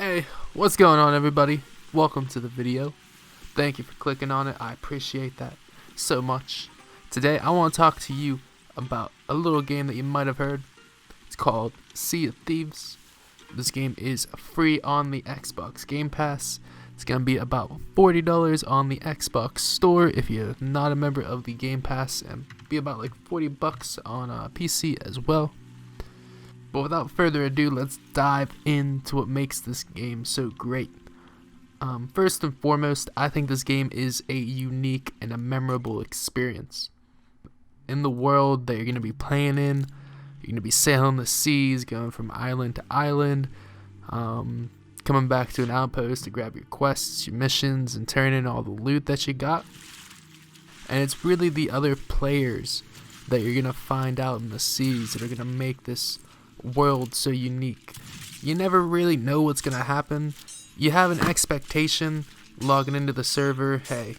Hey, what's going on, everybody? Welcome to the video. Thank you for clicking on it. I appreciate that so much. Today I want to talk to you about a little game that you might have heard. It's called Sea of Thieves. This game is free on the Xbox Game Pass. It's going to be about $40 on the Xbox store if you're not a member of the Game Pass, and be about like $40 on PC as well. But without further ado, let's dive into what makes this game so great. First and foremost, I think this game is a unique and a memorable experience. In the world that you're going to be playing in, you're going to be sailing the seas, going from island to island, coming back to an outpost to grab your quests, your missions, and turn in all the loot that you got. And it's really the other players that you're going to find out in the seas that are going to make this world so unique. You never really know what's gonna happen. You have an expectation logging into the server. Hey,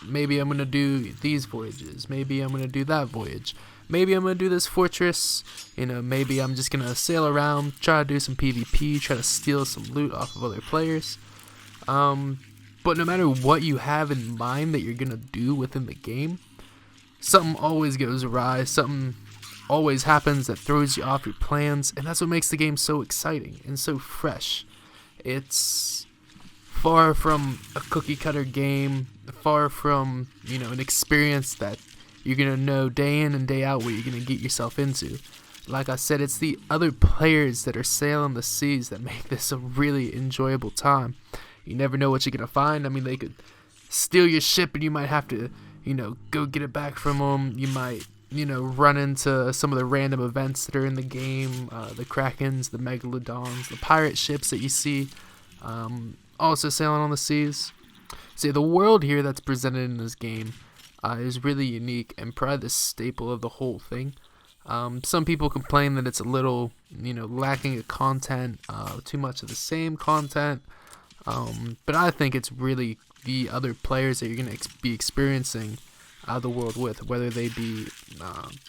maybe I'm gonna do these voyages, maybe I'm gonna do that voyage, maybe I'm gonna do this fortress, maybe I'm just gonna sail around, try to do some PvP, try to steal some loot off of other players. But no matter what you have in mind that you're gonna do within the game, something always goes awry, something always happens that throws you off your plans, and that's what makes the game so exciting and so fresh. It's far from a cookie cutter game, far from an experience that you're gonna know day in and day out what you're gonna get yourself into. Like I said, it's the other players that are sailing the seas that make this a really enjoyable time. You never know what you're gonna find. I mean, they could steal your ship and you might have to go get it back from them. You might run into some of the random events that are in the game, the Krakens, the Megalodons, the pirate ships that you see, also sailing on the seas. See, the world here that's presented in this game is really unique and probably the staple of the whole thing. Some people complain that it's a little, lacking of content, too much of the same content, but I think it's really the other players that you're going to be experiencing the world with, whether they be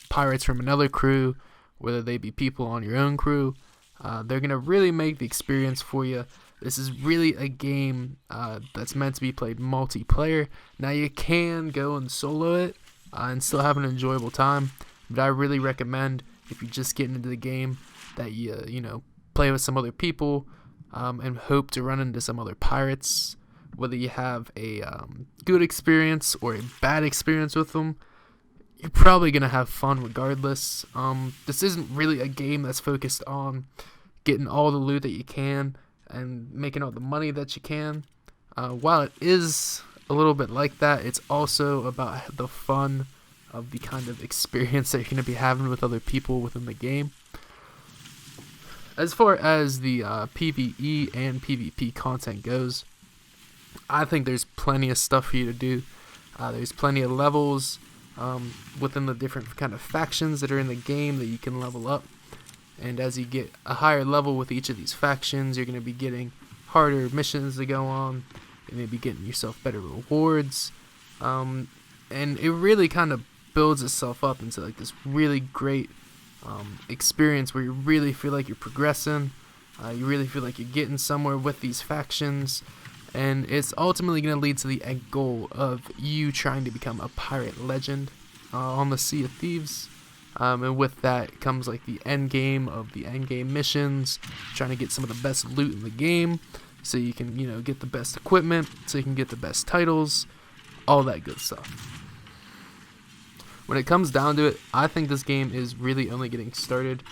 pirates from another crew, whether they be people on your own crew. They're going to really make the experience for you. This is really a game that's meant to be played multiplayer. Now, you can go and solo it and still have an enjoyable time, but I really recommend, if you're just getting into the game, that you play with some other people and hope to run into some other pirates. Whether you have a good experience or a bad experience with them, you're probably going to have fun regardless. This isn't really a game that's focused on getting all the loot that you can and making all the money that you can. While it is a little bit like that, it's also about the fun of the kind of experience that you're going to be having with other people within the game. As far as the PvE and PvP content goes, I think there's plenty of stuff for you to do. There's plenty of levels within the different kind of factions that are in the game that you can level up. And as you get a higher level with each of these factions, you're going to be getting harder missions to go on. You're going to be getting yourself better rewards. And it really kind of builds itself up into like this really great experience where you really feel like you're progressing. You really feel like you're getting somewhere with these factions. And it's ultimately going to lead to the end goal of you trying to become a pirate legend on the Sea of Thieves. And with that comes like the end game of the end game missions, trying to get some of the best loot in the game, so you can get the best equipment, so you can get the best titles, all that good stuff. When it comes down to it, I think this game is really only getting started.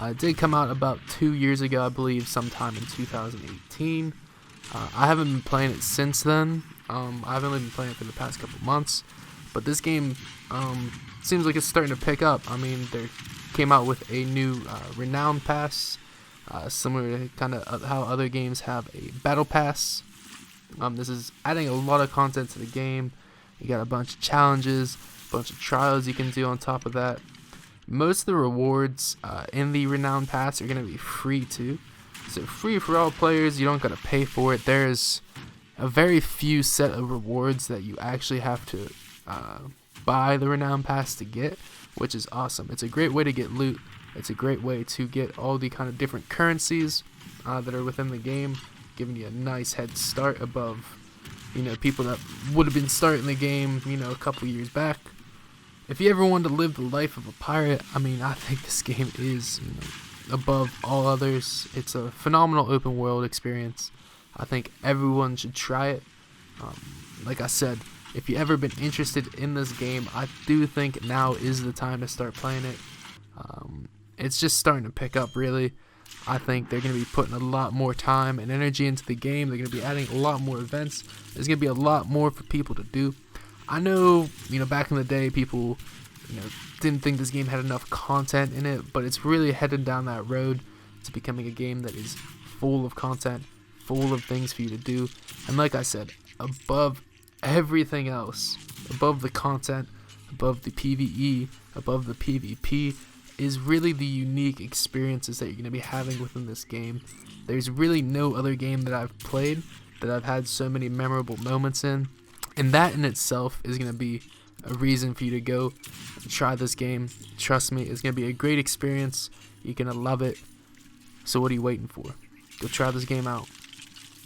It did come out about 2 years ago, I believe, sometime in 2018. I haven't been playing it since then. I've only been playing it for the past couple months. But this game seems like it's starting to pick up. I mean, they came out with a new Renown Pass, similar to kind of how other games have a Battle Pass. This is adding a lot of content to the game. You got a bunch of challenges, a bunch of trials you can do on top of that. Most of the rewards in the Renown Pass are going to be free too. So free for all players, you don't gotta pay for it. There's a very few set of rewards that you actually have to buy the Renown Pass to get, which is awesome. It's a great way to get loot. It's a great way to get all the kind of different currencies that are within the game. giving you a nice head start above, people that would have been starting the game, a couple years back. If you ever wanted to live the life of a pirate, I think this game is above all others. It's a phenomenal open world experience. I think everyone should try it. Like I said, if you've ever been interested in this game, I do think now is the time to start playing it. It's just starting to pick up, really. I think they're going to be putting a lot more time and energy into the game. They're going to be adding a lot more events. There's going to be a lot more for people to do. I know, back in the day, people, didn't think this game had enough content in it, but it's really headed down that road to becoming a game that is full of content, full of things for you to do. And like I said, above everything else, above the content, above the PvE, above the PvP, is really the unique experiences that you're going to be having within this game. There's really no other game that I've played that I've had so many memorable moments in, and that in itself is going to be a reason for you to go and try this game. Trust me, it's going to be a great experience. You're going to love it. So what are you waiting for? Go try this game out.